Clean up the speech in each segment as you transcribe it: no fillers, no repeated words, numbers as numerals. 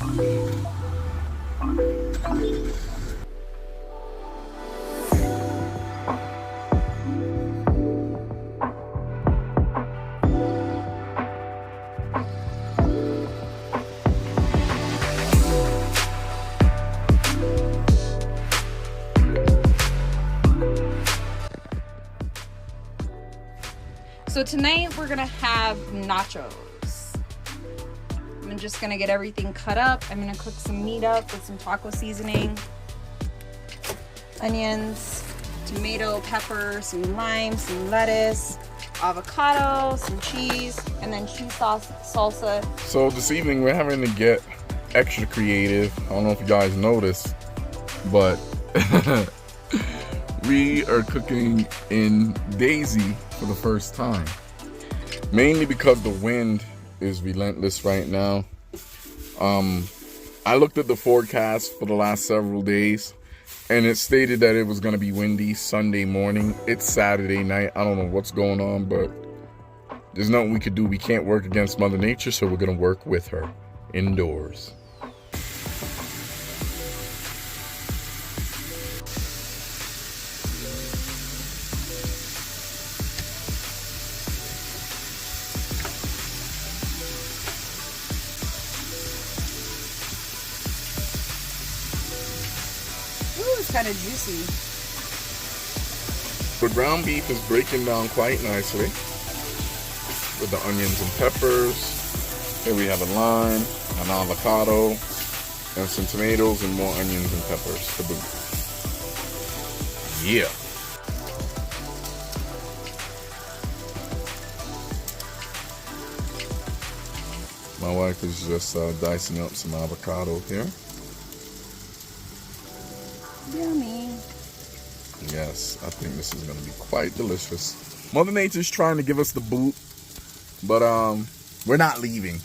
So tonight we're gonna have nachos. I'm just gonna get everything cut up. I'm gonna cook some meat up with some taco seasoning, onions, tomato, pepper, some lime, some lettuce, avocado, some cheese, and then cheese sauce, salsa. So this evening we're having to get extra creative. I don't know if you guys noticed, but we are cooking in Daisy for the first time. Mainly because the wind is relentless right now. I looked at the forecast for the last several days and it stated that it was going to be windy Sunday morning. It's Saturday night. I don't know what's going on, but there's nothing we could do. We can't work against Mother Nature, so we're going to work with her indoors. Ooh, it's kind of juicy. The ground beef is breaking down quite nicely with the onions and peppers. Here we have a lime, an avocado, and some tomatoes and more onions and peppers to boot. Yeah. My wife is just dicing up some avocado here. Yummy. Yes, I think this is going to be quite delicious. Mother Nature's trying to give us the boot, but we're not leaving.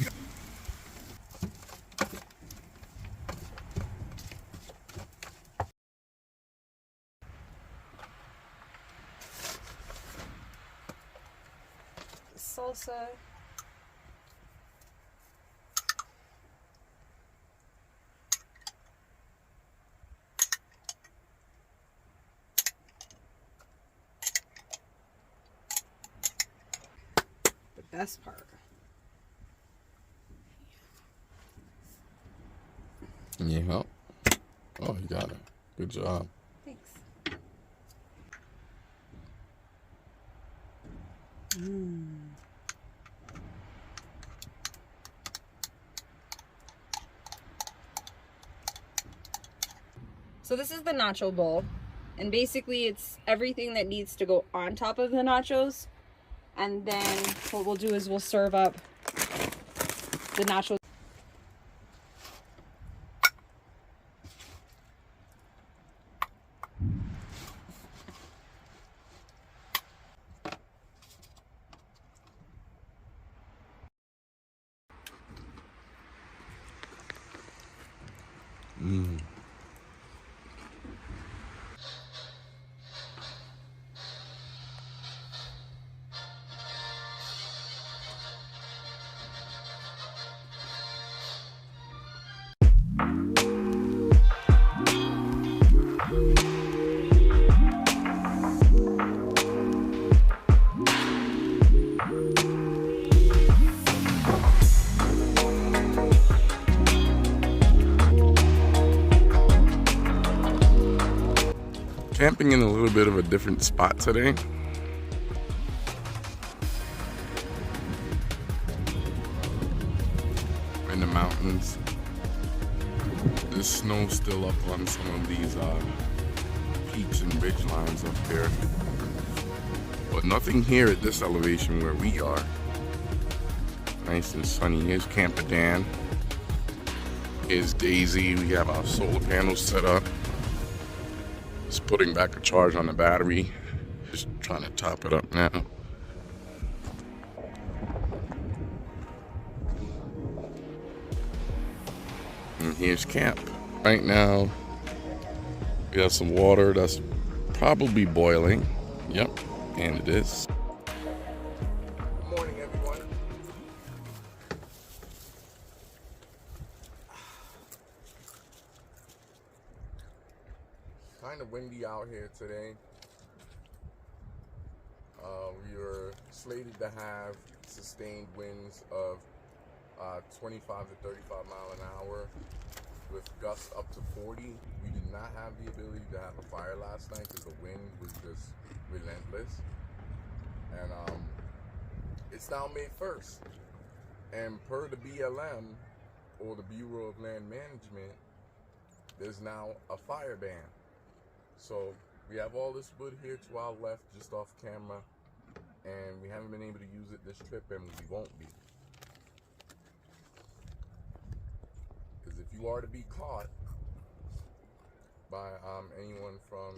Salsa. Best part. Yeah. Oh, you got it. Good job. Thanks. So this is the nacho bowl, and basically it's everything that needs to go on top of the nachos. And then what we'll do is we'll serve up the nachos. Camping in a little bit of a different spot today. In the mountains. There's snow still up on some of these peaks and ridge lines up here. But nothing here at this elevation where we are. Nice and sunny. Here's Camper Dan. Here's Daisy. We have our solar panels set up. Just putting back a charge on the battery. Just trying to top it up now. And here's camp. Right now, we have some water that's probably boiling. Yep, and it is. Good morning, everyone. kind of windy out here today. We were slated to have sustained winds of 25 to 35 mile an hour with gusts up to 40. We did not have the ability to have a fire last night because the wind was just relentless. And it's now May 1st. And per the BLM, or the Bureau of Land Management, there's now a fire ban. So we have all this wood here to our left, just off camera, and we haven't been able to use it this trip, and we won't be. Because if you are to be caught by anyone from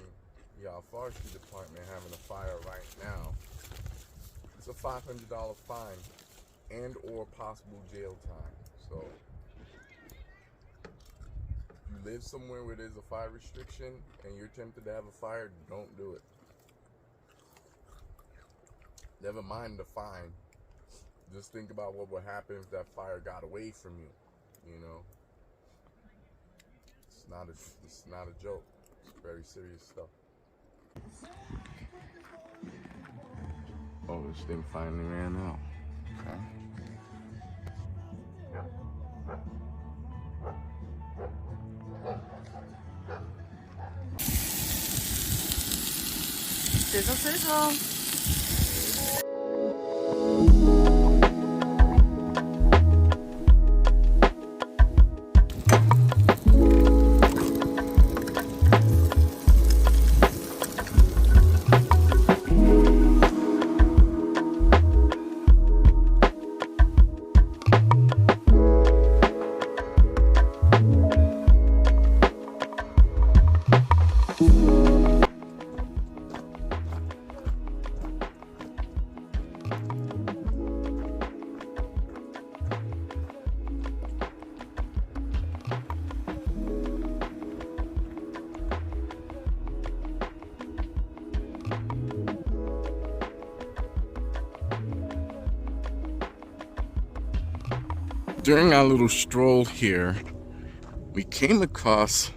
the forestry department having a fire right now, it's a $500 fine and or possible jail time. So if you live somewhere where there's a fire restriction and you're tempted to have a fire, don't do it. Never mind the fine. Just think about what would happen if that fire got away from you. You know, it's not a joke. It's very serious stuff. Oh, this thing finally ran out. Okay. Sizzle, sizzle. During our little stroll here, we came across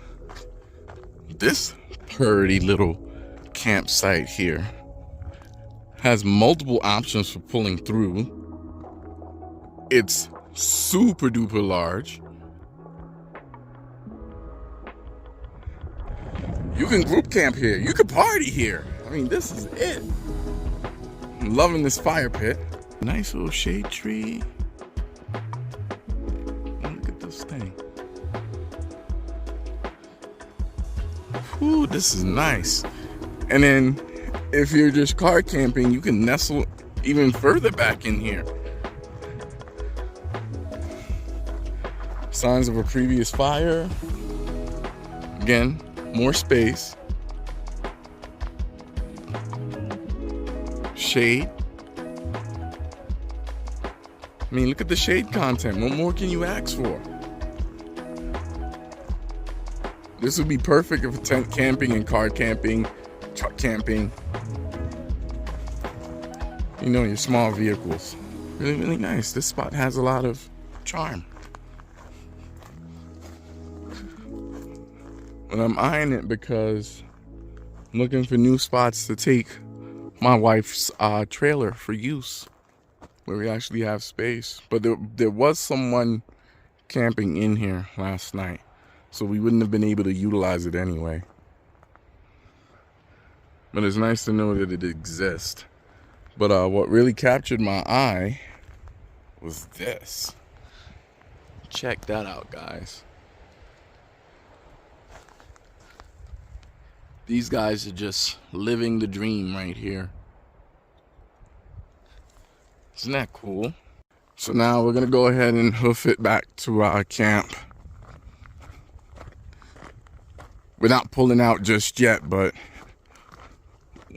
this pretty little campsite here. Has multiple options for pulling through. It's super duper large. You can group camp here. You can party here. I mean, this is it. I'm loving this fire pit. Nice little shade tree. Thing. Ooh, this is nice. And then if you're just car camping, you can nestle even further back in here. Signs of a previous fire. Again, more space. Shade. I mean, look at the shade content. What more can you ask for? This would be perfect for tent camping and car camping, truck camping. You know, your small vehicles. Really, really nice. This spot has a lot of charm. But I'm eyeing it because I'm looking for new spots to take my wife's trailer for use, where we actually have space. But there was someone camping in here last night, so we wouldn't have been able to utilize it anyway. But it's nice to know that it exists. But what really captured my eye was this. Check that out, guys. These guys are just living the dream right here. Isn't that cool? So now we're gonna go ahead and hoof it back to our camp. We're not pulling out just yet, but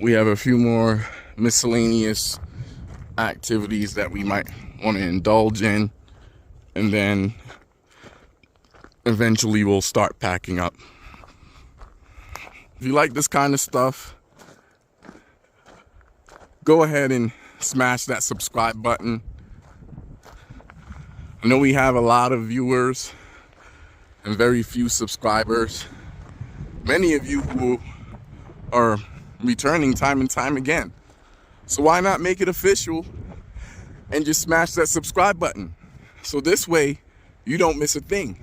we have a few more miscellaneous activities that we might want to indulge in, and then eventually we'll start packing up. If you like this kind of stuff, go ahead and smash that subscribe button. I know we have a lot of viewers and very few subscribers. Many of you who are returning time and time again. So why not make it official and just smash that subscribe button? So this way you don't miss a thing.